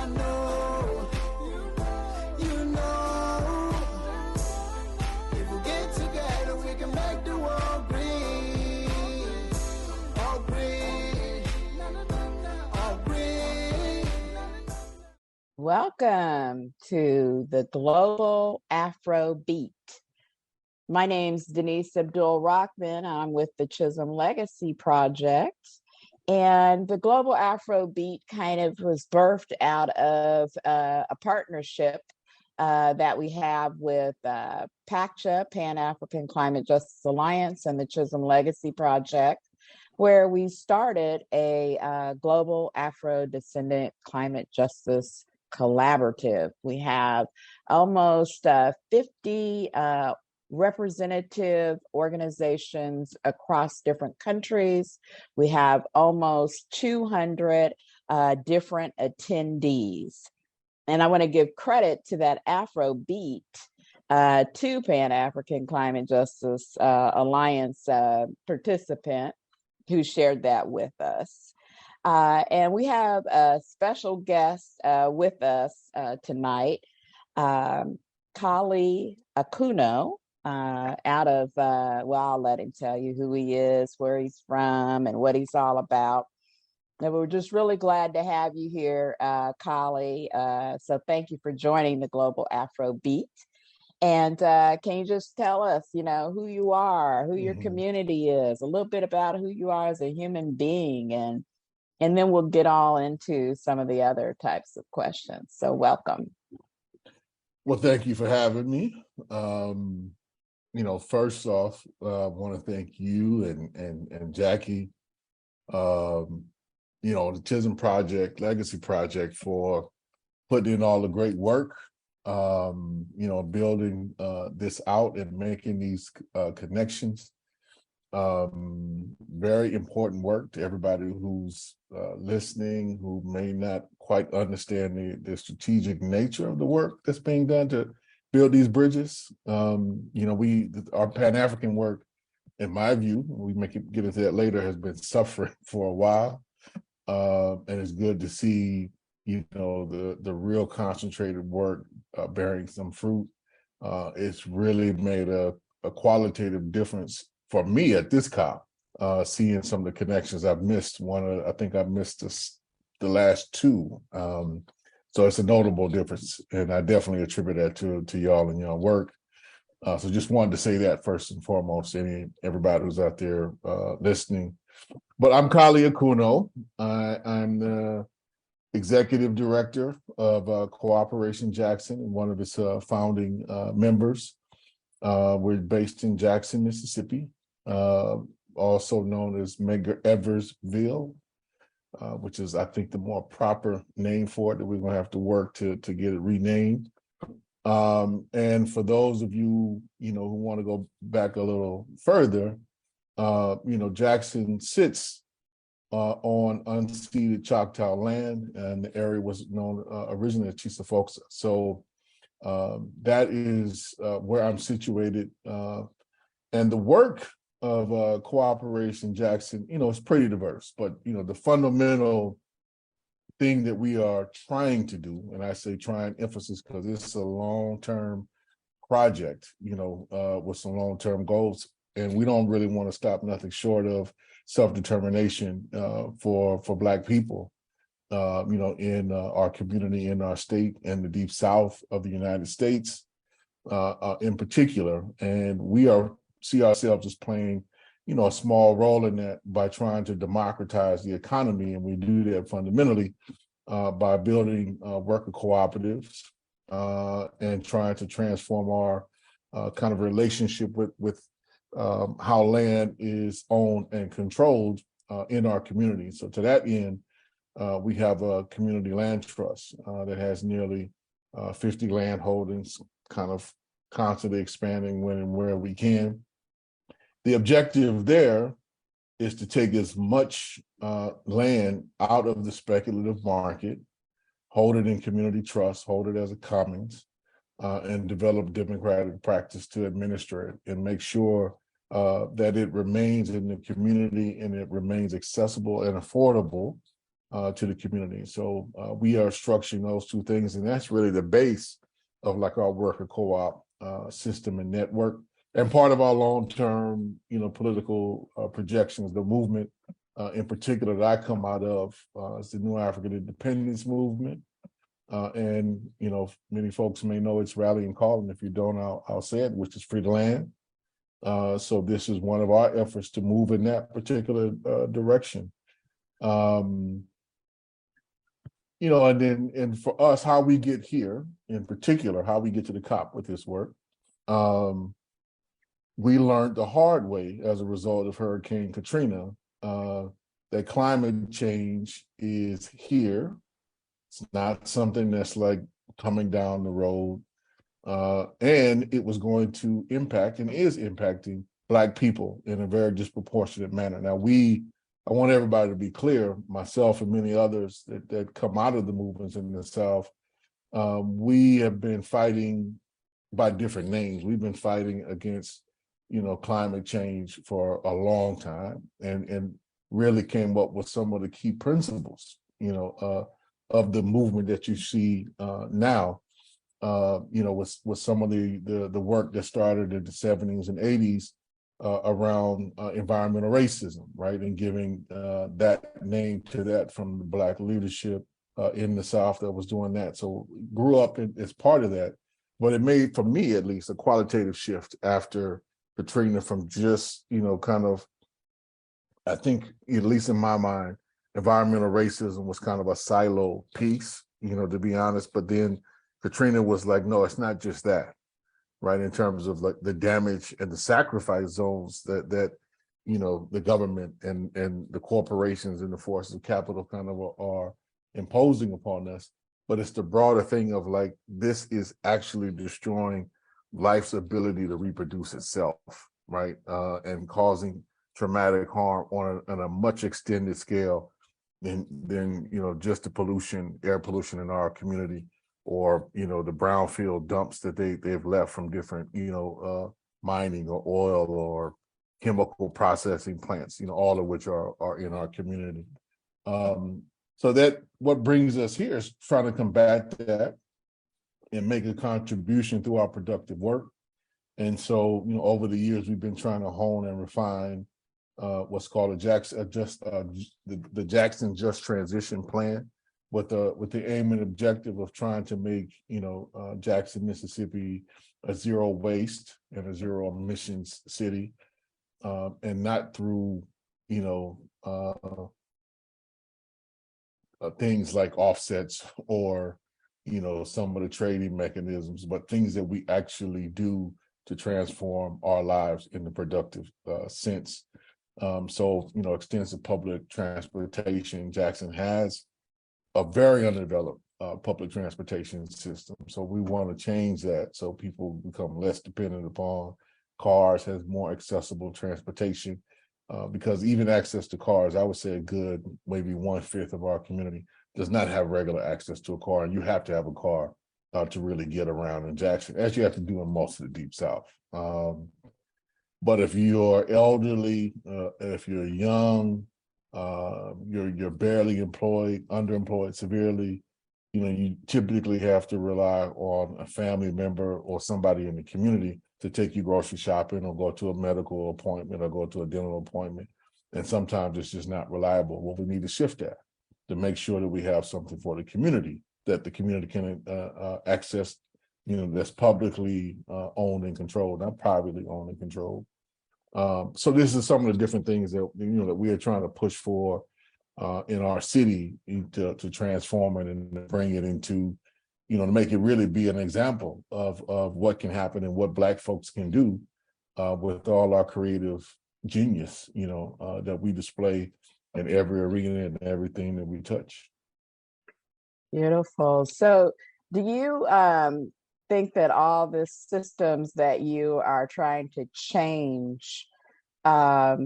I know, you know, if we get together, we can make the world green. All green, all green. Welcome to the Global Afrobeat. My name's Denise Abdul-Rahman. I'm with the Chisholm Legacy Project. And the Global Afrobeat kind of was birthed out of a partnership that we have with PACCHA, Pan-African Climate Justice Alliance, and the Chisholm Legacy Project, where we started a global Afro-Descendent climate justice collaborative. We have almost 50 representative organizations across different countries. We have almost 200 different attendees. And I want to give credit to that Afrobeat to Pan-African Climate Justice Alliance participant who shared that with us. And we have a special guest with us tonight, Kali Akuno, out of, well, I'll let him tell you who he is, where he's from, and what he's all about. And we're just really glad to have you here, Kali. So thank you for joining the Global Afrobeat. And can you just tell us, you know, who you are, who your community is, a little bit about who you are as a human being, and then we'll get all into some of the other types of questions. So welcome. Well, thank you for having me. You know, first off, I want to thank you and Jackie, you know, the Chisholm Project, Legacy Project, for putting in all the great work, you know, building this out and making these connections. Very important work to everybody who's listening, who may not quite understand the strategic nature of the work that's being done to build these bridges. You know, our Pan-African work, in my view, we may get into that later, has been suffering for a while. And it's good to see, you know, the real concentrated work bearing some fruit. It's really made a qualitative difference for me at this COP, seeing some of the connections I've missed. I think I've missed the last two. So it's a notable difference, and I definitely attribute that to y'all and y'all work. So just wanted to say that first and foremost, everybody who's out there listening. But I'm Kali Akuno. I'm the executive director of Cooperation Jackson and one of its founding members. We're based in Jackson, Mississippi, also known as Medgar Eversville, which is, I think, the more proper name for it, that we're going to have to work to get it renamed. And for those of you, you know, who want to go back a little further, you know, Jackson sits on unceded Choctaw land, and the area was known originally as Chisholm. So that is where I'm situated. And the work of Cooperation Jackson, you know, it's pretty diverse, but, you know, the fundamental thing that we are trying to do, and I say trying emphasis because it's a long-term project, you know, with some long-term goals, and we don't really want to stop nothing short of self-determination for Black people, you know, in our community, in our state, and the Deep South of the United States in particular. And we see ourselves as playing, you know, a small role in that by trying to democratize the economy. And we do that fundamentally by building worker cooperatives and trying to transform our kind of relationship with how land is owned and controlled in our community. So to that end, we have a community land trust that has nearly 50 land holdings, kind of constantly expanding when and where we can. The objective there is to take as much land out of the speculative market, hold it in community trust, hold it as a commons, and develop democratic practice to administer it and make sure that it remains in the community and it remains accessible and affordable to the community. So we are structuring those two things, and that's really the base of like our worker co-op system and network. And part of our long-term, political projections, the movement in particular that I come out of is the New African Independence Movement. And, many folks may know its rallying call, and if you don't, I'll say it, which is free the land. So this is one of our efforts to move in that particular direction. And for us, how we get here, in particular, how we get to the COP with this work, we learned the hard way as a result of Hurricane Katrina that climate change is here. It's not something that's like coming down the road. And it was going to impact and is impacting Black people in a very disproportionate manner. Now, I want everybody to be clear, myself and many others that come out of the movements in the South, we have been fighting by different names. We've been fighting against, climate change for a long time, and really came up with some of the key principles, of the movement that you see now. With some of the work that started in the 70s and 80s around environmental racism, right? And giving that name to that from the Black leadership in the South that was doing that. So grew up as part of that, but it made, for me at least, a qualitative shift after Katrina from just, I think, at least in my mind, environmental racism was kind of a silo piece, to be honest, but then Katrina was like, no, it's not just that, right? In terms of like the damage and the sacrifice zones that the government and the corporations and the forces of capital kind of are imposing upon us. But it's the broader thing of like, this is actually destroying life's ability to reproduce itself, right? And causing traumatic harm on a much extended scale than just the pollution, air pollution in our community, or the brownfield dumps that they've left from different mining or oil or chemical processing plants, all of which are in our community. So that what brings us here is trying to combat that and make a contribution through our productive work. And so over the years we've been trying to hone and refine what's called the Jackson Just Transition Plan, with the aim and objective of trying to make Jackson, Mississippi, a zero waste and a zero emissions city, and not through things like offsets or some of the trading mechanisms, but things that we actually do to transform our lives in the productive sense. So extensive public transportation. Jackson has a very undeveloped public transportation system. So we want to change that so people become less dependent upon cars, has more accessible transportation, because even access to cars, I would say a good maybe 1/5 of our community does not have regular access to a car, and you have to have a car to really get around in Jackson, as you have to do in most of the Deep South. But if you're elderly, if you're young, you're barely employed, underemployed severely, you typically have to rely on a family member or somebody in the community to take you grocery shopping or go to a medical appointment or go to a dental appointment. And sometimes it's just not reliable. Well, we need to shift that to make sure that we have something for the community, that the community can access, that's publicly owned and controlled, not privately owned and controlled. So this is some of the different things that that we are trying to push for in our city to transform it and bring it into, to make it really be an example of what can happen and what Black folks can do with all our creative genius, that we display in every arena and everything that we touch. Beautiful. So do you think that all the systems that you are trying to change, are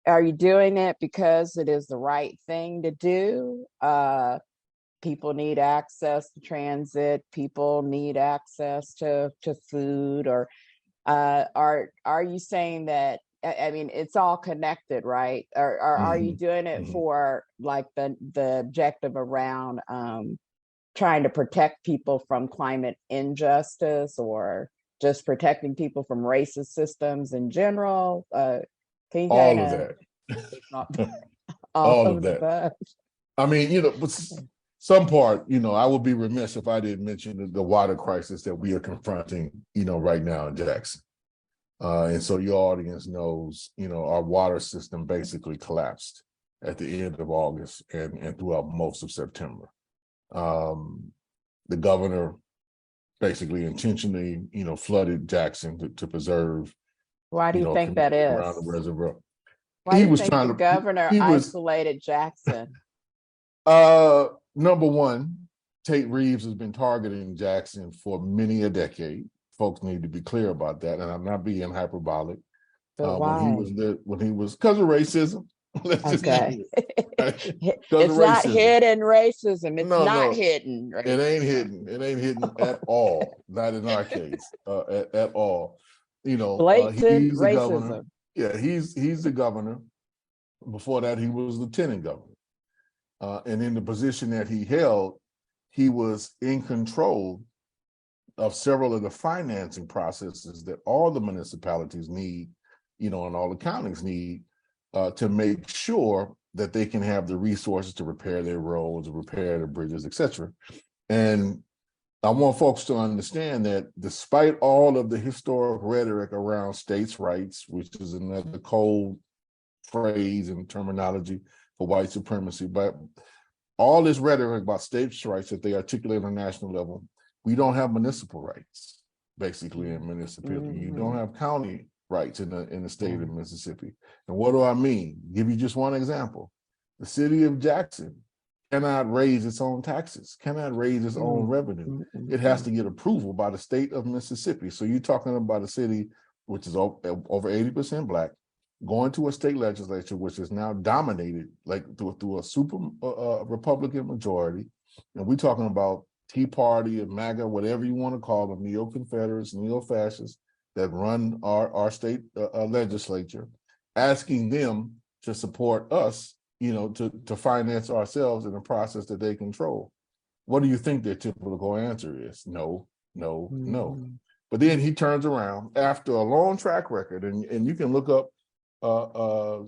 you doing it because it is the right thing to do? People need access to transit, people need access to food, or are you saying that I mean, it's all connected, right? Or are you doing it Mhm. for like the objective around trying to protect people from climate injustice, or just protecting people from racist systems in general? Can you kind All of of that. all All of of the that. above? I mean, but some part, I would be remiss if I didn't mention the water crisis that we are confronting, right now in Jackson. And so your audience knows, our water system basically collapsed at the end of August and throughout most of September. The governor basically intentionally, flooded Jackson to preserve, Why do you think that community around the is? reservoir. Why do He you was think trying the to, governor he was, isolated Jackson? number one, Tate Reeves has been targeting Jackson for many a decade. Folks need to be clear about that, and I'm not being hyperbolic. But When he why? was because of racism. Let's just Okay. right? Because of It's not racism. hidden racism. It's not No, hidden it ain't racism. hidden. It ain't hidden at all. Not in our case, at all. Blatant He's the governor. racism. Yeah, he's the governor. Before that, he was lieutenant governor. And in the position that he held, he was in control of several of the financing processes that all the municipalities need, and all the counties need to make sure that they can have the resources to repair their roads, repair their bridges, etc. And I want folks to understand that despite all of the historic rhetoric around states' rights, which is another cold phrase and terminology for white supremacy, but all this rhetoric about states' rights that they articulate on a national level, we don't have municipal rights, basically, in municipality. You don't have county rights in the state of Mississippi. And what do I mean? Give you just one example. The city of Jackson cannot raise its own taxes, cannot raise its own revenue. It has to get approval by the state of Mississippi. So you're talking about a city which is over 80% Black, going to a state legislature which is now dominated like through a super Republican majority. And we're talking about Tea Party and MAGA, whatever you want to call them, neo-Confederates, neo-fascists that run our state legislature, asking them to support us, to finance ourselves in a process that they control. What do you think their typical answer is? No, no, no. But then he turns around after a long track record, and you can look up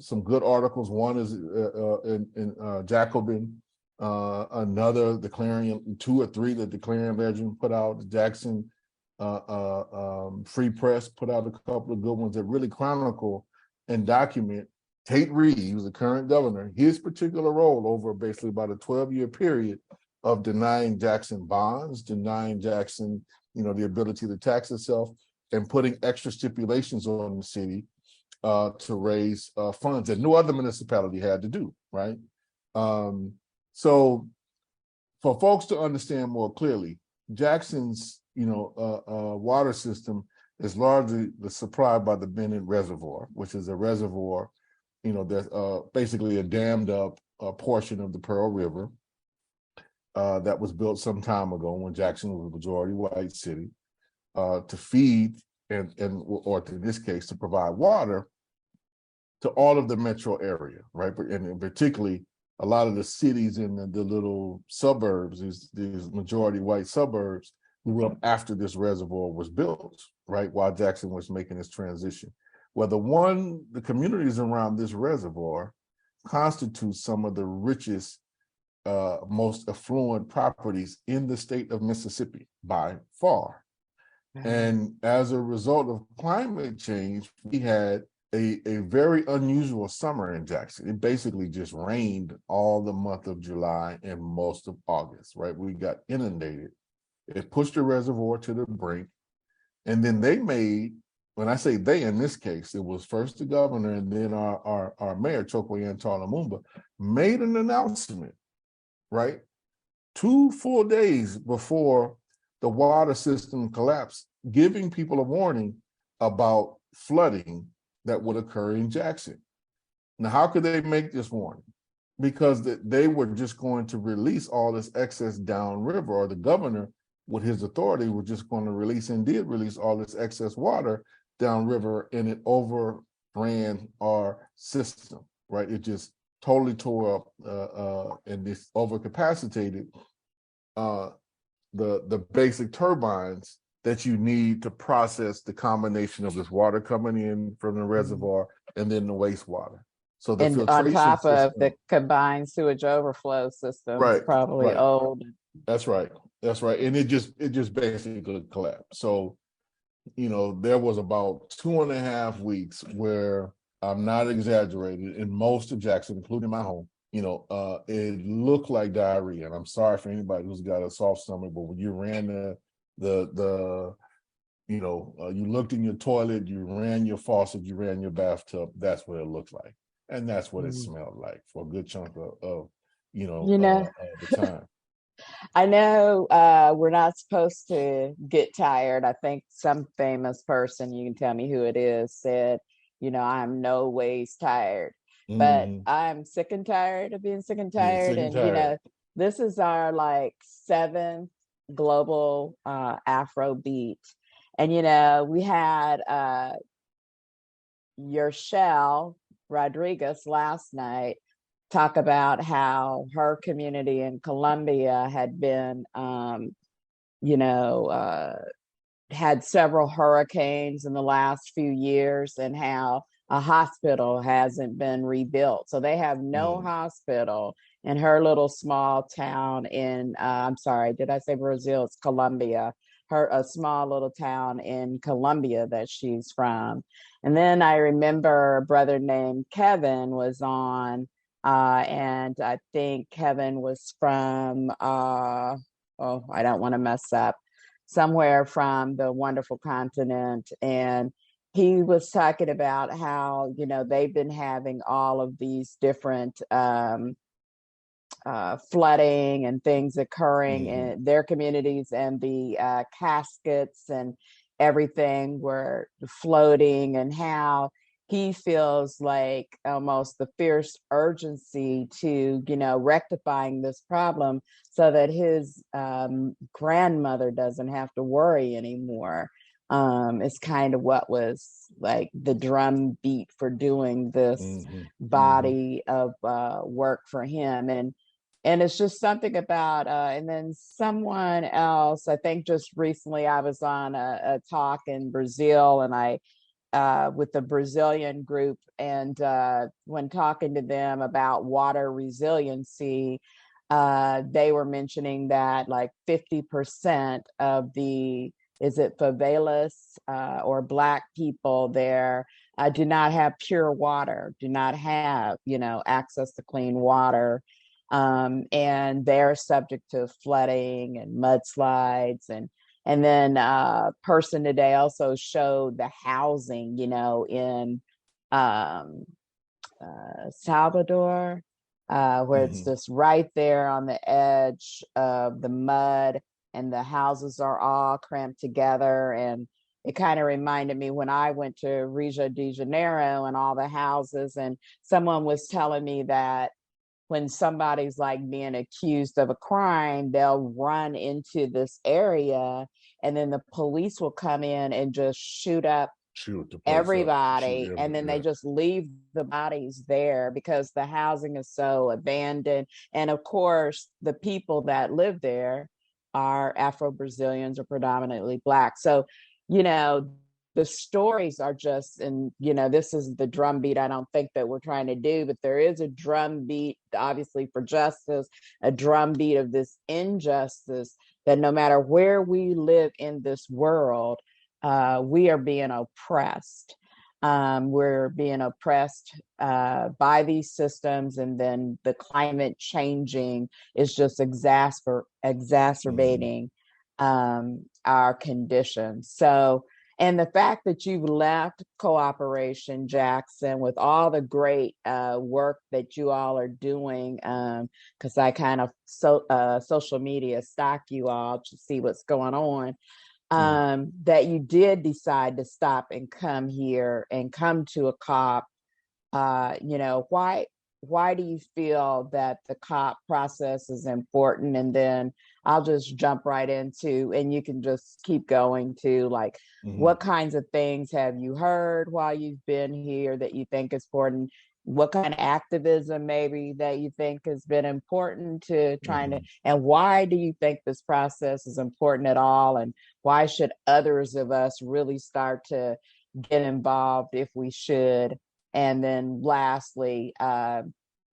some good articles. One is in Jacobin, another, the Clarion, 2 or 3 that the Clarion Legend put out. The Jackson Free Press put out a couple of good ones that really chronicle and document Tate Reeves, the current governor, his particular role over basically about a 12-year period of denying Jackson bonds, denying Jackson, the ability to tax itself, and putting extra stipulations on the city to raise funds that no other municipality had to do, right? So for folks to understand more clearly, Jackson's, water system is largely supplied by the Bennett Reservoir, which is a reservoir, that's basically a dammed up portion of the Pearl River that was built some time ago when Jackson was a majority white city to feed or in this case, to provide water to all of the metro area, right? And particularly a lot of the cities in the little suburbs, these majority white suburbs, grew up after this reservoir was built, right? While Jackson was making this transition. Well, the communities around this reservoir constitute some of the richest, most affluent properties in the state of Mississippi by far. And as a result of climate change, we had a very unusual summer in Jackson. It basically just rained all the month of July and most of August, right? We got inundated. It pushed the reservoir to the brink. And then they made, when I say they, in this case, it was first the governor and then our mayor, Chokwe Lumumba, made an announcement, right? 2 full days before the water system collapsed, giving people a warning about flooding that would occur in Jackson. Now, how could they make this warning? Because they were just going to release all this excess downriver, or the governor, with his authority, was just going to release and did release all this excess water downriver, and it brand our system, right? It just totally tore up and this overcapacitated the basic turbines that you need to process the combination of this water coming in from the reservoir and then the wastewater. So the And on filtration top of system, the combined sewage overflow systems, right, probably right. old. That's right. That's right. And it just basically collapsed. So, there was about 2.5 weeks where I'm not exaggerating, in most of Jackson, including my home, it looked like diarrhea. And I'm sorry for anybody who's got a soft stomach, but when you ran you looked in your toilet, you ran your faucet, you ran your bathtub, that's what it looked like. And that's what it smelled like for a good chunk of the time. I know we're not supposed to get tired. I think some famous person, you can tell me who it is, said, I'm no ways tired. But I'm sick and tired of being sick and Yeah, tired. sick and And, tired. this is our seventh global Afrobeat. And, we had Yershel Rodriguez last night talk about how her community in Colombia had been, had several hurricanes in the last few years and how a hospital hasn't been rebuilt. So they have no hospital in her little small town in, I'm sorry, did I say Brazil? It's Colombia. A small little town in Colombia that she's from. And then I remember a brother named Kevin was on, and I think Kevin was from, I don't want to mess up, somewhere from the wonderful continent. And he was talking about how, they've been having all of these different flooding and things occurring in their communities, and the caskets and everything were floating, and how he feels like almost the fierce urgency to, rectifying this problem so that his grandmother doesn't have to worry anymore. Is kind of what was like the drum beat for doing this body of work for him. And it's just something about, and then someone else, I think just recently I was on a talk in Brazil, and with the Brazilian group, and when talking to them about water resiliency, they were mentioning that 50% of the, is it favelas or Black people there do not have pure water, do not have, access to clean water. And they're subject to flooding and mudslides. And then person today also showed the housing, in Salvador, where it's just right there on the edge of the mud, and the houses are all cramped together. And it kind of reminded me when I went to Rio de Janeiro and all the houses, and someone was telling me that when somebody's being accused of a crime, they'll run into this area, and then the police will come in and just shoot everybody, and then they just leave the bodies there because the housing is so abandoned. And of course, the people that live there are Afro-Brazilians or predominantly Black. So, the stories are just, and this is the drumbeat I don't think that we're trying to do, but there is a drumbeat, obviously, for justice, a drumbeat of this injustice, that no matter where we live in this world, we are being oppressed. We're being oppressed by these systems, and then the climate changing is just exacerbating our conditions. So, and the fact that you've left Cooperation Jackson with all the great work that you all are doing, because I kind of social media stalk you all to see what's going on, that you did decide to stop and come here and come to a COP. Why do you feel that the COP process is important? And then I'll just jump right into, and you can just keep going to like, what kinds of things have you heard while you've been here that you think is important? What kind of activism maybe that you think has been important to trying to, and why do you think this process is important at all? And why should others of us really start to get involved if we should? And then lastly,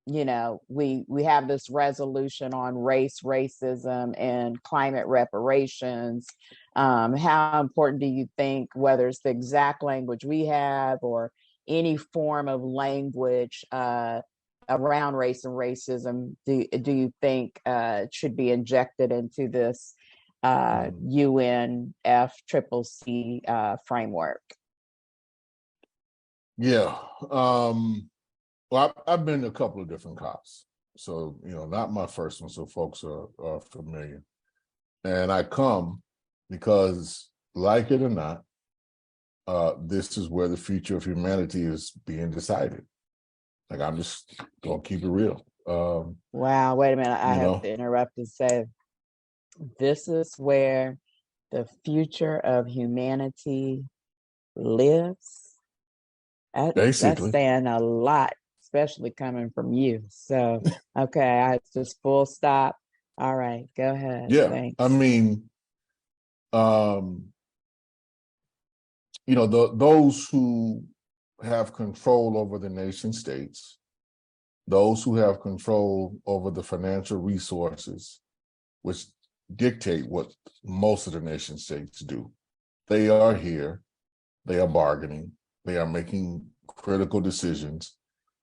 you know, we have this resolution on race, racism, and climate reparations. How important do you think, whether it's the exact language we have or any form of language around race and racism, do you think should be injected into this UNFCCC framework? Yeah. Well, I've been to a couple of different COPs, so not my first one, so folks are familiar. And I come because, like it or not, this is where the future of humanity is being decided. Like, I'm just gonna keep it real. Wow, wait a minute. I have to interrupt and say, this is where the future of humanity lives. That's saying a lot, especially coming from you. So, okay, I just full stop. All right, go ahead. Yeah, thanks. I mean, those who have control over the nation states, those who have control over the financial resources, which dictate what most of the nation states do, they are here, they are bargaining, they are making critical decisions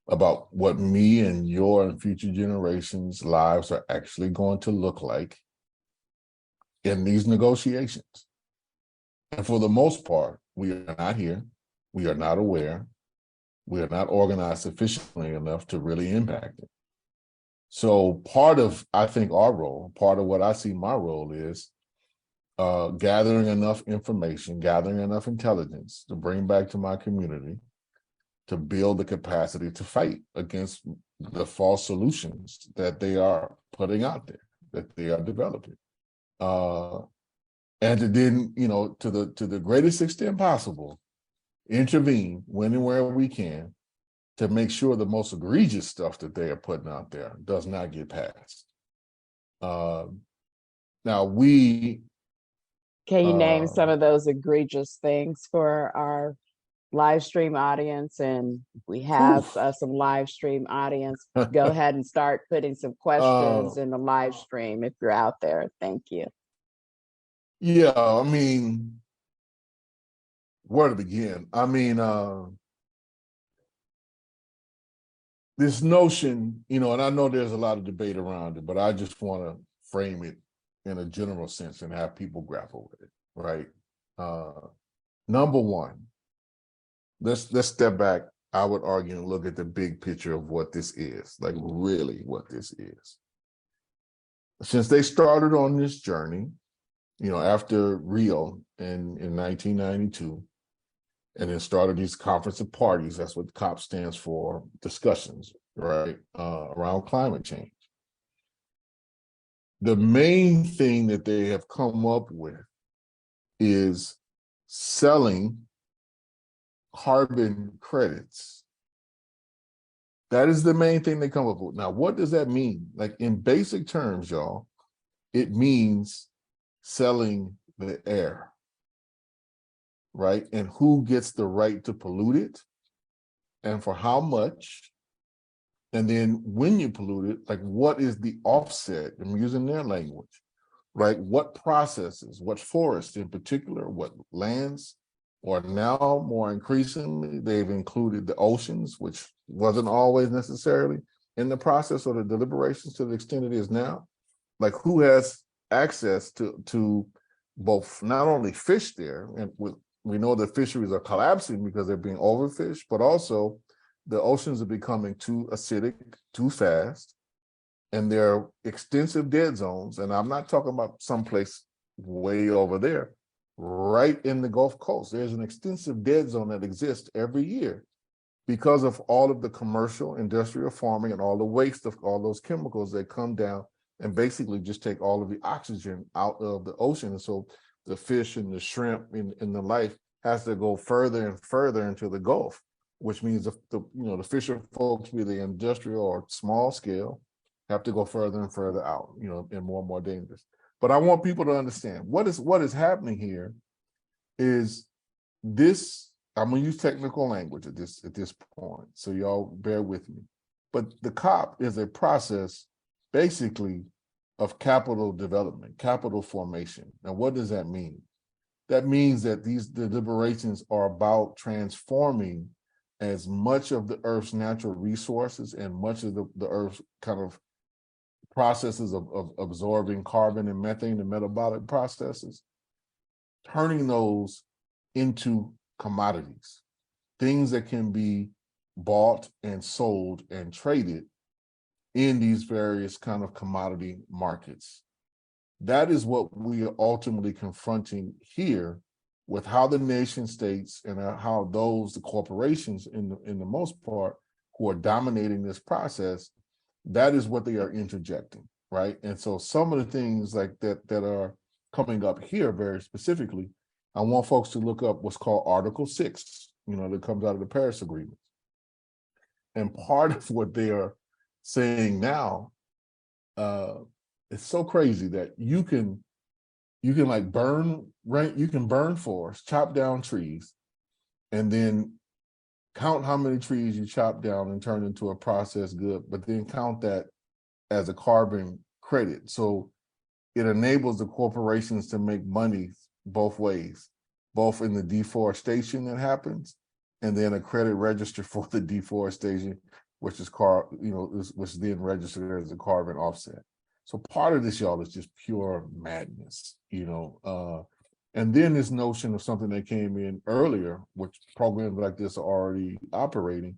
about what me and your and future generations' lives are actually going to look like in these negotiations. And for the most part, we are not here, we are not aware, we are not organized sufficiently enough to really impact it. So part of, I think, our role, part of what I see my role is gathering enough information, gathering enough intelligence to bring back to my community to build the capacity to fight against the false solutions that they are putting out there, that they are developing. And to then, to the greatest extent possible, intervene when and where we can to make sure the most egregious stuff that they are putting out there does not get passed. Now can you name some of those egregious things for our live stream audience? And we have some live stream audience. Go ahead and start putting some questions in the live stream if you're out there. Thank you. Yeah, I mean, where to begin? I mean, this notion, and I know there's a lot of debate around it, but I just want to frame it in a general sense and have people grapple with it, right? Number one, let's step back, I would argue, and look at the big picture of what this is, like really what this is. Since they started on this journey, after Rio in 1992, and then started these conference of parties, that's what COP stands for, discussions, right, around climate change. The main thing that they have come up with is selling carbon credits. That is the main thing they come up with. Now, what does that mean? Like, in basic terms, y'all, it means selling the air, right? And who gets the right to pollute it and for how much? And then when you pollute it, like, what is the offset? I'm using their language, right? What processes, what forests in particular, what lands, or now more increasingly, they've included the oceans, which wasn't always necessarily in the process or the deliberations to the extent it is now. Like, who has access to both not only fish there, and we know the fisheries are collapsing because they're being overfished, but also the oceans are becoming too acidic, too fast, and there are extensive dead zones. And I'm not talking about someplace way over there, right in the Gulf Coast. There's an extensive dead zone that exists every year because of all of the commercial, industrial farming, and all the waste of all those chemicals that come down and basically just take all of the oxygen out of the ocean. And so the fish and the shrimp and the life has to go further and further into the Gulf, which means the fisher folks, be they industrial or small scale, have to go further and further out, and more dangerous. But I want people to understand what is happening here is this. I'm gonna use technical language at this point, so y'all bear with me. But the COP is a process, basically, of capital development, capital formation. Now, what does that mean? That means that these deliberations are about transforming as much of the Earth's natural resources and much of the Earth's kind of processes of absorbing carbon and methane, the metabolic processes, turning those into commodities, things that can be bought and sold and traded in these various kind of commodity markets. That is what we are ultimately confronting here with how the nation states and how the corporations in the most part who are dominating this process, that is what they are interjecting, right? And so some of the things like that are coming up here very specifically, I want folks to look up what's called Article 6, that comes out of the Paris Agreement. And part of what they are saying now, it's so crazy that you can like burn forests, chop down trees, and then count how many trees you chop down and turn into a processed good, but then count that as a carbon credit. So it enables the corporations to make money both ways, both in the deforestation that happens, and then a credit register for the deforestation, which is which is then registered as a carbon offset. So part of this, y'all, is just pure madness, and then this notion of something that came in earlier, which programs like this are already operating,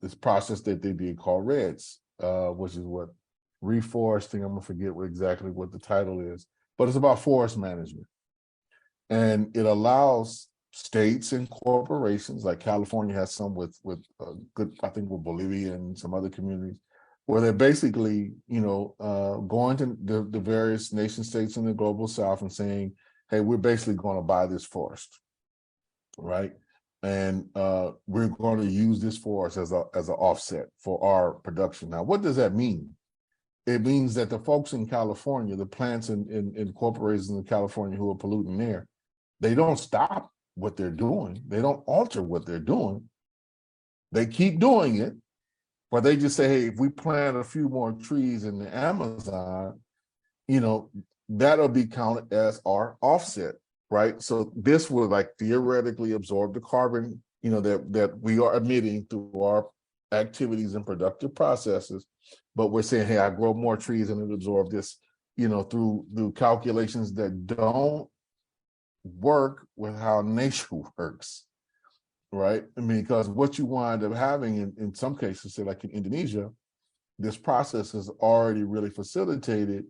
this process that they did called REDS, which is what reforesting. I'm gonna forget exactly what the title is, but it's about forest management, and it allows states and corporations, like California has some with good, I think, with Bolivia and some other communities, where they're basically, going to the various nation states in the global South and saying, hey, we're basically going to buy this forest, right? And we're going to use this forest as an offset for our production. Now, what does that mean? It means that the folks in California, the plants and corporations in California who are polluting there, they don't stop what they're doing. They don't alter what they're doing. They keep doing it, but they just say, hey, if we plant a few more trees in the Amazon, that'll be counted as our offset, right? So this will like theoretically absorb the carbon, that we are emitting through our activities and productive processes. But we're saying, hey, I grow more trees and it absorb this, through calculations that don't work with how nature works, right? I mean, because what you wind up having in some cases, say like in Indonesia, this process has already really facilitated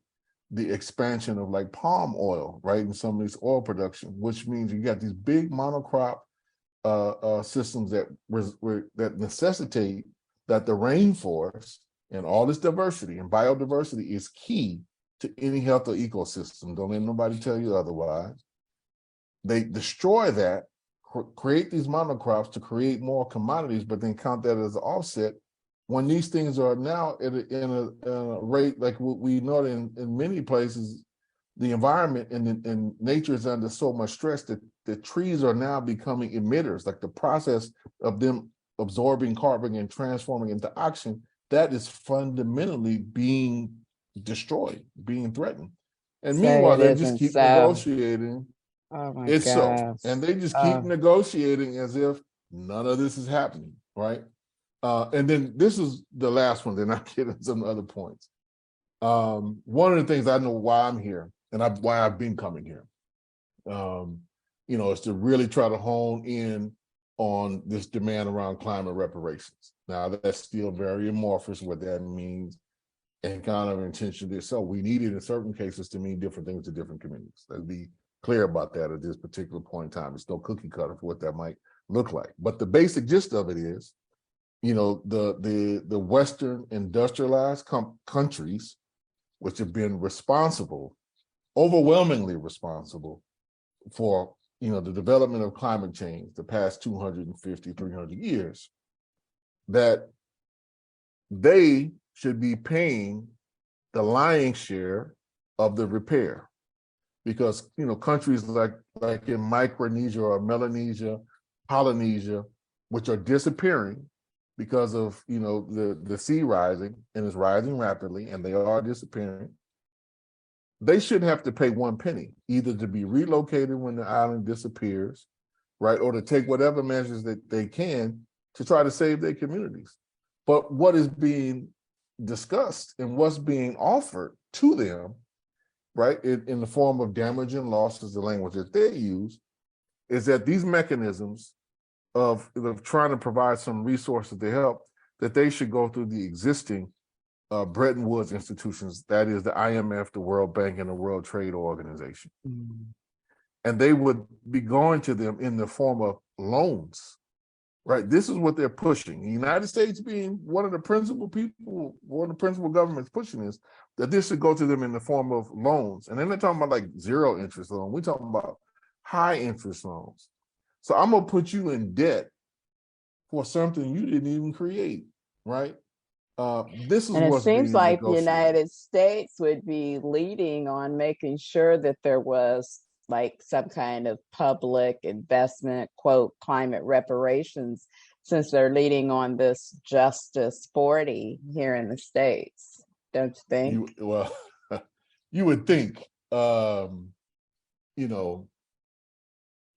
the expansion of like palm oil, right? In some of these oil production, which means you got these big monocrop systems that necessitate that the rainforest and all this diversity and biodiversity is key to any healthy ecosystem. Don't let nobody tell you otherwise. They destroy that, create these monocrops to create more commodities, but then count that as an offset when these things are now in a rate like what we know in many places. The environment and nature is under so much stress that the trees are now becoming emitters. Like the process of them absorbing carbon and transforming into oxygen, that is fundamentally being destroyed, being threatened. And meanwhile, they just keep negotiating. Oh my It's so, gosh. and they just keep negotiating as if none of this is happening, right? And then this is the last one. Then I get into some other points. One of the things I know why I'm here and why I've been coming here, is to really try to hone in on this demand around climate reparations. Now, that's still very amorphous what that means and kind of intentionally so. We need it in certain cases to mean different things to different communities. Let's be clear about that at this particular point in time. It's no cookie cutter for what that might look like. But the basic gist of it is, the Western industrialized countries which have been responsible, overwhelmingly responsible for, the development of climate change the past 250, 300 years, that they should be paying the lion's share of the repair. Because, countries like in Micronesia or Melanesia, Polynesia, which are disappearing because of, the sea rising, and it's rising rapidly, and they are disappearing, they shouldn't have to pay one penny, either to be relocated when the island disappears, right, or to take whatever measures that they can to try to save their communities. But what is being discussed and what's being offered to them, right, in the form of damage and loss, is the language that they use, is that these mechanisms of trying to provide some resources to help, that they should go through the existing Bretton Woods institutions, that is the IMF, the World Bank, and the World Trade Organization. And they would be going to them in the form of loans, right? This is what they're pushing. The United States being one of the principal governments pushing this, that this should go to them in the form of loans. And then they're talking about like zero interest loans. We're talking about high interest loans. So I'm gonna put you in debt for something you didn't even create, right? This is And it what's seems being like the negotiated. United States would be leading on making sure that there was like some kind of public investment, quote, climate reparations, since they're leading on this Justice 40 here in the States, don't you think? You would think,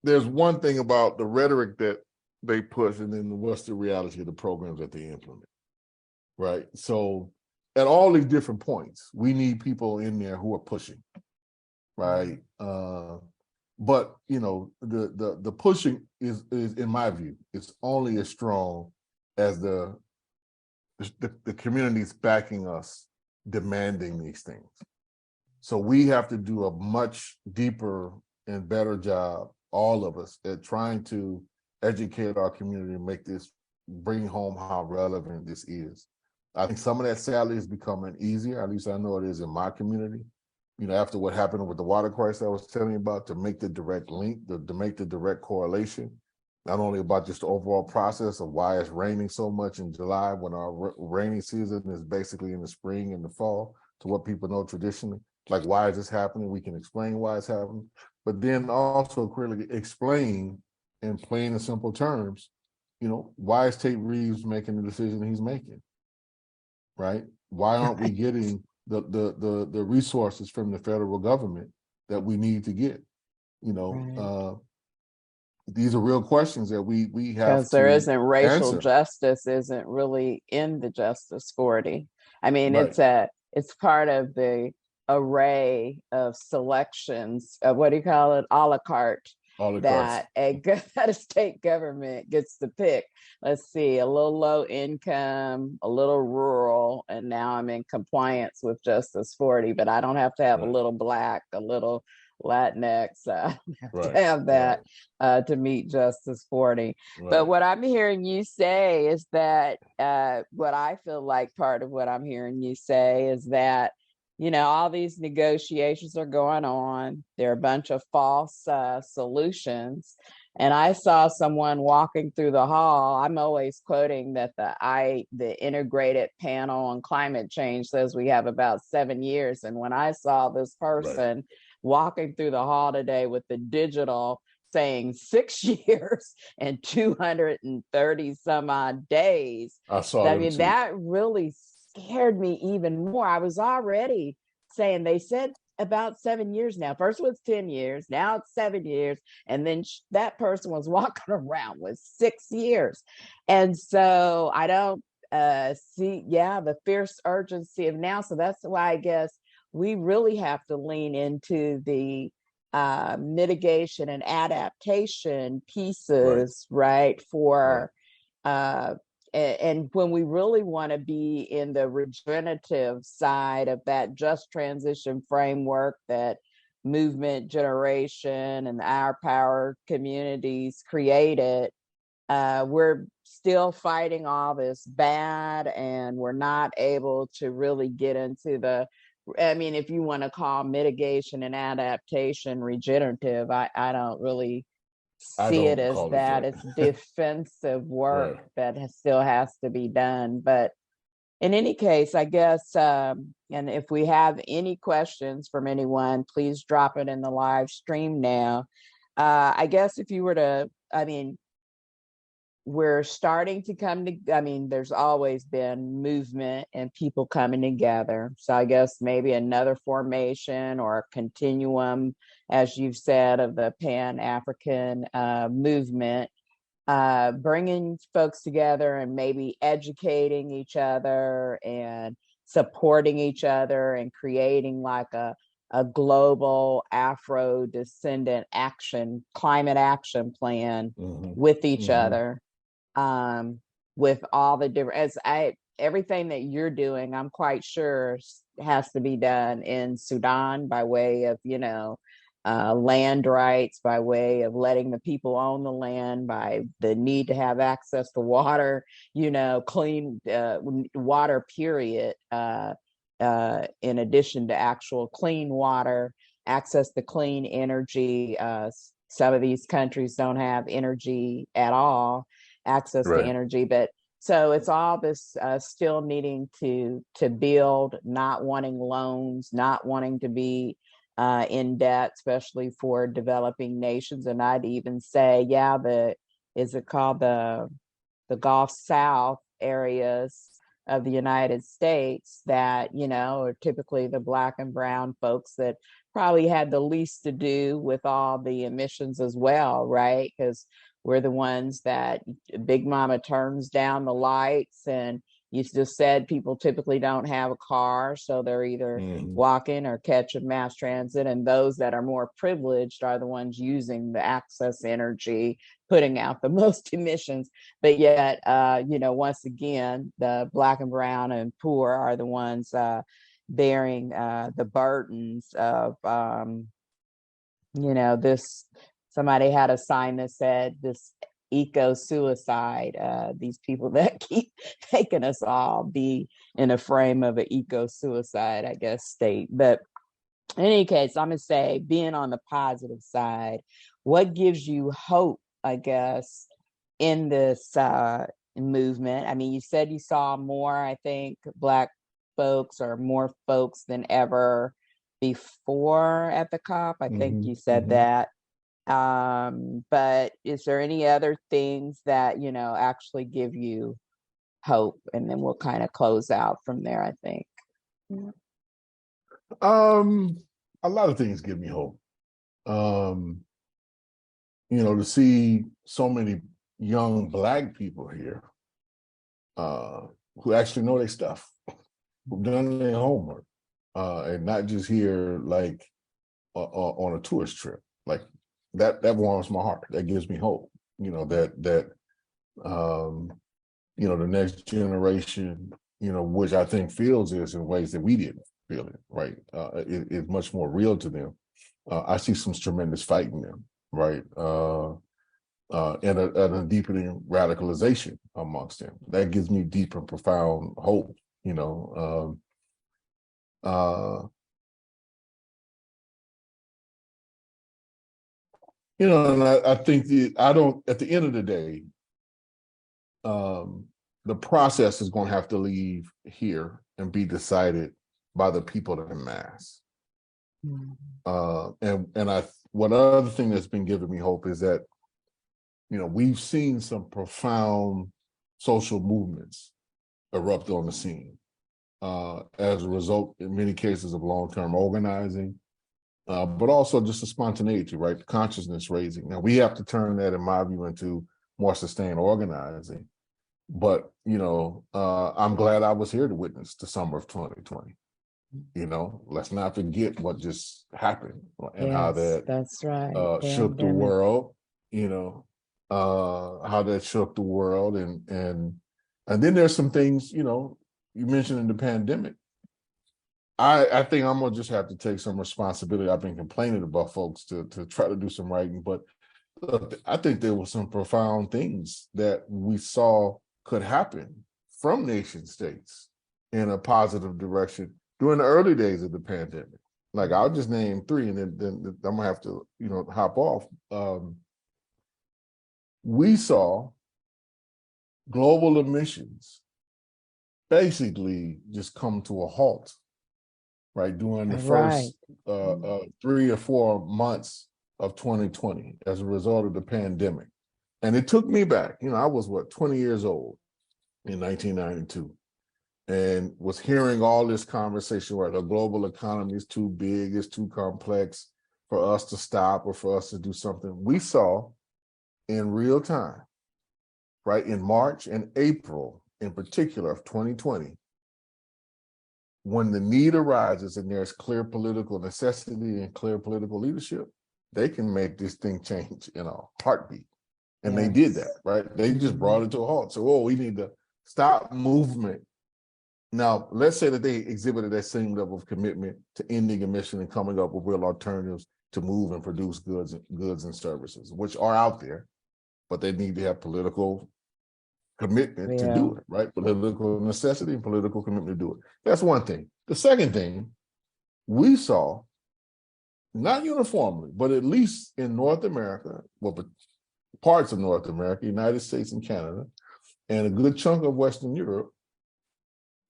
there's one thing about the rhetoric that they push, and then what's the reality of the programs that they implement. Right. So at all these different points, we need people in there who are pushing. Right. But the pushing is in my view, it's only as strong as the communities backing us, demanding these things. So we have to do a much deeper and better job, all of us, at trying to educate our community and bring home how relevant this is. I think some of that sadly is becoming easier. At least I know it is in my community. After what happened with the water crisis I was telling you about, to make the direct link, to make the direct correlation, not only about just the overall process of why it's raining so much in July when our rainy season is basically in the spring and the fall, to what people know traditionally, like why is this happening? We can explain why it's happening, but then also clearly explain in plain and simple terms, why is Tate Reeves making the decision he's making? Right? Why aren't we getting the resources from the federal government that we need to get? These are real questions that we have Because there isn't racial answer. justice, isn't really in the Justice 40. I mean, Right. it's part of the array of selections of, what do you call it, a la carte, that a state government gets to pick. Let's see, a little low income, a little rural, and now I'm in compliance with Justice 40, but I don't have to have a little Black, a little Latinx. I don't have to have that to meet Justice 40. Right. But what I'm hearing you say is that what I feel like part of what I'm hearing you say is that, all these negotiations are going on. There are a bunch of false solutions. And I saw someone walking through the hall. I'm always quoting that the integrated panel on climate change says we have about 7 years. And when I saw this person walking through the hall today with the digital saying 6 years and 230 some odd days, that really scared me even more. I was already saying, they said about 7 years now. First it was 10 years, now it's 7 years. And then that person was walking around with 6 years. And so I don't see, the fierce urgency of now. So that's why I guess we really have to lean into the mitigation and adaptation pieces, right? And when we really want to be in the regenerative side of that just transition framework that movement generation and our power communities created, we're still fighting all this bad, and we're not able to really get into the I mean, if you want to call mitigation and adaptation regenerative, I don't really I see it don't as call it that. that. It's defensive work Right. that still has to be done. But in any case, I guess, and if we have any questions from anyone, please drop it in the live stream now. I guess if you were to, I mean, we're starting to come to, I mean, there's always been movement and people coming together. So I guess maybe another formation or a continuum, as you've said, of the Pan-African movement, bringing folks together and maybe educating each other and supporting each other and creating like a global Afro-Descendent climate action plan with each other, with all the different, everything that you're doing, I'm quite sure has to be done in Sudan by way of, land rights, by way of letting the people own the land, by the need to have access to water, clean water, period, in addition to actual clean water, access to clean energy. Some of these countries don't have energy at all, access to energy, but so it's all this still needing to build, not wanting loans, not wanting to be in debt, especially for developing nations. And I'd even say, is it called the Gulf South areas of the United States that, are typically the Black and brown folks that probably had the least to do with all the emissions as well, right? Because we're the ones that Big Mama turns down the lights, and you just said people typically don't have a car, so they're either walking or catching mass transit, and those that are more privileged are the ones using the access energy, putting out the most emissions. But yet, once again, the Black and brown and poor are the ones bearing the burdens of, this. Somebody had a sign that said this eco-suicide, these people that keep making us all be in a frame of an eco-suicide, I guess, state. But in any case, I'm going to say, being on the positive side, what gives you hope, I guess, in this movement? I mean, you said you saw more, I think, Black folks or more folks than ever before at the COP. I think you said that. But is there any other things that, actually give you hope? And then we'll kind of close out from there, I think. A lot of things give me hope. To see so many young Black people here who actually know their stuff, who've done their homework, and not just here like on a tourist trip. Like that warms my heart. That gives me hope. The next generation, which I think feels this in ways that we didn't feel it, right? It is much more real to them. I see some tremendous fight in them, right? And a deepening radicalization amongst them. That gives me deep and profound hope, and I think at the end of the day, the process is going to have to leave here and be decided by the people en masse. One other thing that's been giving me hope is that, we've seen some profound social movements erupt on the scene as a result, in many cases, of long-term organizing, but also just the spontaneity, right? The consciousness raising. Now, we have to turn that, in my view, into more sustained organizing. But, I'm glad I was here to witness the summer of 2020. Let's not forget what just happened and how that's right. Shook the world, how that shook the world. And then there's some things, you mentioned in the pandemic. I think I'm going to just have to take some responsibility. I've been complaining about folks to try to do some writing, but I think there were some profound things that we saw could happen from nation states in a positive direction during the early days of the pandemic. Like I'll just name three, and then I'm gonna have to, hop off. We saw global emissions basically just come to a halt, right, during the Right. first 3 or 4 months of 2020 as a result of the pandemic. And it took me back. I was 20 years old in 1992, and was hearing all this conversation where the global economy is too big, it's too complex for us to stop or for us to do something. We saw in real time, right, in March and April in particular of 2020, when the need arises and there's clear political necessity and clear political leadership, they can make this thing change in a heartbeat. And they did that, right? They just brought it to a halt. So, we need to stop movement. Now, let's say that they exhibited that same level of commitment to ending emission and coming up with real alternatives to move and produce goods and services, which are out there, but they need to have political commitment to do it, right? Political necessity and political commitment to do it. That's one thing. The second thing, we saw, not uniformly, but at least in North America, but parts of North America, United States and Canada, and a good chunk of Western Europe,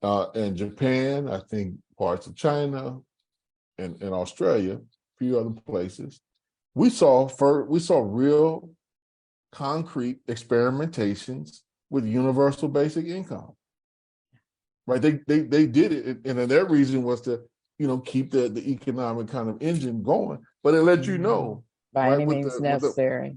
and Japan, I think parts of China and Australia, a few other places, we saw real concrete experimentations with universal basic income, right? They did it, and their reason was to, keep the economic kind of engine going, but it let you know, by right, any means necessary.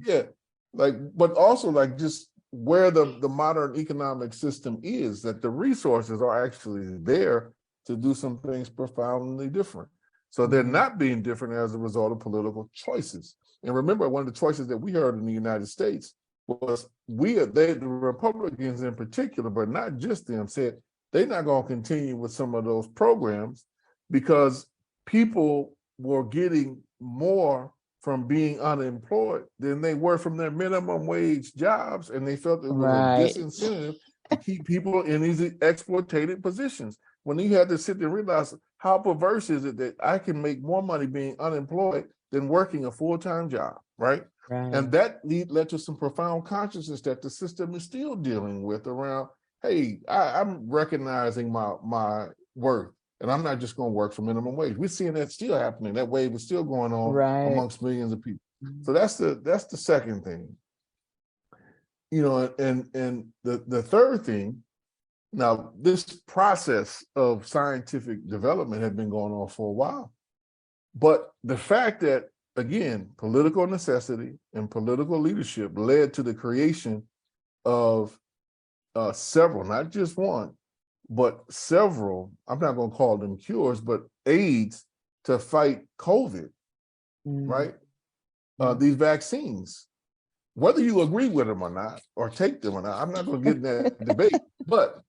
But also just where the modern economic system is, that the resources are actually there to do some things profoundly different. So they're not being different as a result of political choices. And remember, one of the choices that we heard in the United States was the Republicans in particular, but not just them, said they're not going to continue with some of those programs because people were getting more from being unemployed than they were from their minimum wage jobs, and they felt it was a disincentive to keep people in these exploitative positions. When you had to sit there and realize how perverse is it that I can make more money being unemployed than working a full-time job, right? And that led to some profound consciousness that the system is still dealing with around, hey, I'm recognizing my worth, and I'm not just going to work for minimum wage. We're seeing that still happening. That wave is still going on amongst millions of people. So that's the second thing. And the third thing, now this process of scientific development had been going on for a while, but the fact that, again, political necessity and political leadership led to the creation of several, not just one, but several, I'm not going to call them cures, but aids to fight COVID, right? These vaccines, whether you agree with them or not, or take them or not, I'm not going to get in that debate, but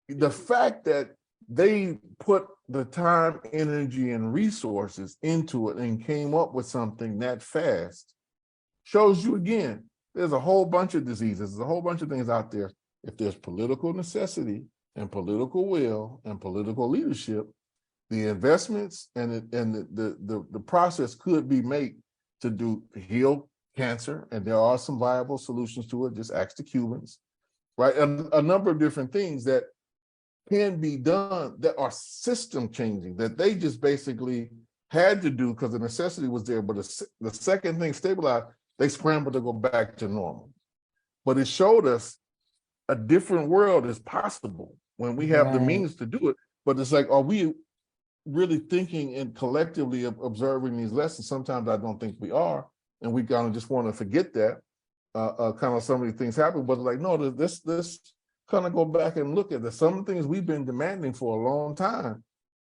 the fact that they put the time, energy, and resources into it and came up with something that fast shows you, again, there's a whole bunch of diseases, there's a whole bunch of things out there. If there's political necessity and political will and political leadership, the investments and the process could be made to heal cancer, and there are some viable solutions to it. Just ask the Cubans, right? A number of different things that can be done that are system changing, that they just basically had to do because the necessity was there. But the second thing stabilized, they scrambled to go back to normal. But it showed us a different world is possible when we have the means to do it. But it's like, are we really thinking and collectively observing these lessons? Sometimes I don't think we are, and we kind of just want to forget that kind of some of these things happen. But like, no, this kind of go back and look at some things we've been demanding for a long time,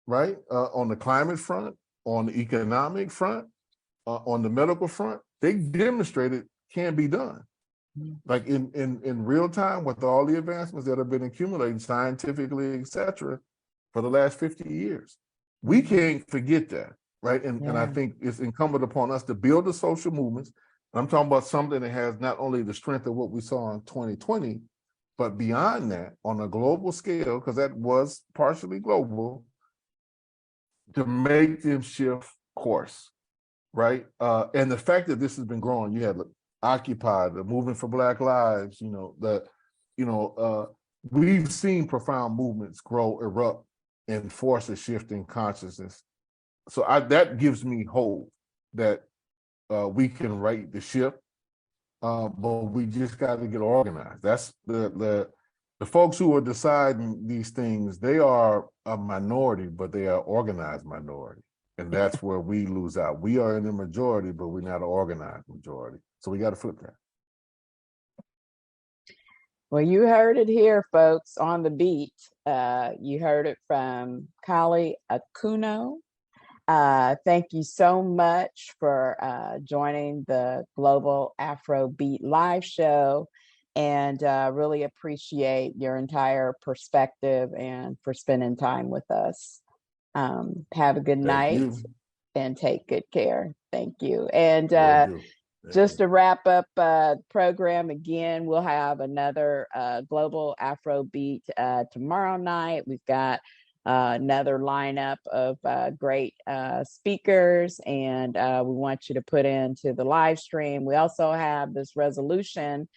right? On the climate front, on the economic front, on the medical front, they demonstrated can be done. Like in real time with all the advancements that have been accumulating scientifically, et cetera, for the last 50 years. We can't forget that, right? And I think it's incumbent upon us to build the social movements. And I'm talking about something that has not only the strength of what we saw in 2020, but beyond that, on a global scale, because that was partially global, to make them shift course, right? And the fact that this has been growing, you had Occupy, the Movement for Black Lives, we've seen profound movements grow, erupt, and force a shift in consciousness. So that gives me hope that we can right the ship, but we just got to get organized. That's the folks who are deciding these things. They are a minority, but they are organized minority, and that's where we lose out. We are in the majority, but we're not an organized majority. So we got to flip that. Well, you heard it here, folks, on the beat. You heard it from Kali Akuno. Thank you so much for joining the Global Afrobeat live show, and really appreciate your entire perspective and for spending time with us. Have a good night and take good care. Thank you. And just to wrap up the program again, we'll have another Global Afrobeat tomorrow night. We've got another lineup of great speakers, and we want you to put into the live stream. We also have this resolution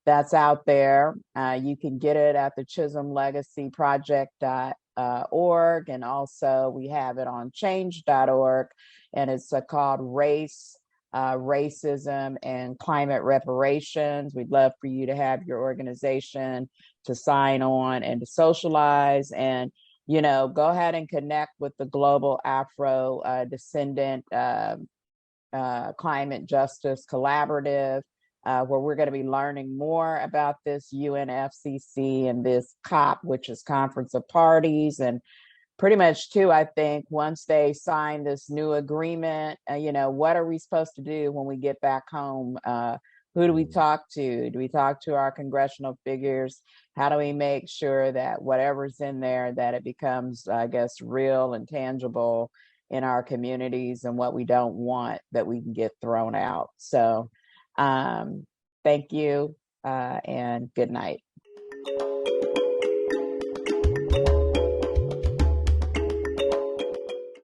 that's out there. You can get it at the Chisholm Legacy Project.org, and also we have it on change.org, and it's called Race, Racism, and Climate Reparations. We'd love for you to have your organization to sign on and to socialize, and go ahead and connect with the Global Afro-Descendent Climate Justice Collaborative, where we're going to be learning more about this UNFCCC and this COP, which is Conference of Parties. And pretty much too, I think once they sign this new agreement, what are we supposed to do when we get back home? Who do we talk to? Do we talk to our congressional figures? How do we make sure that whatever's in there, that it becomes, I guess, real and tangible in our communities, and what we don't want that we can get thrown out? So thank you and good night.